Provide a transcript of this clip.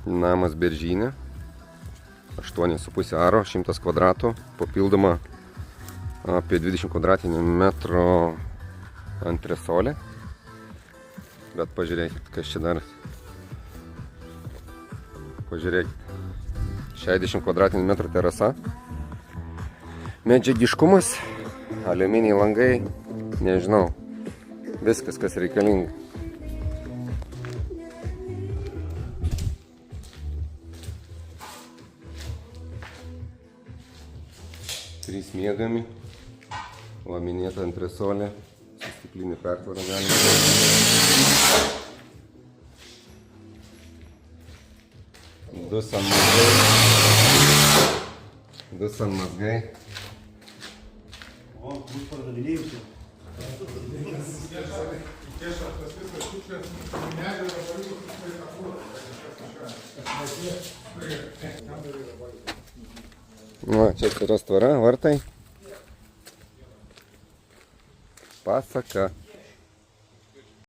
Namas Beržynė. 8,5 aro, 100 kvadratų. Papildoma apie 20 kvadratinių metrų antresolė. Bet pažiūrėkit, kas čia dar. Pažiūrėkit. 60 kvadratinių metrų terasa. Medžiagiškumas, aliuminiai langai, nežinau. Viskas, kas reikalinga. Trys miegami, laminėta antresolė, su stiklinė pertvara galima. Du sanmazgai. O, bus pardavinėjusi. Va, čia atsiras tvara, vartai. Pasaka.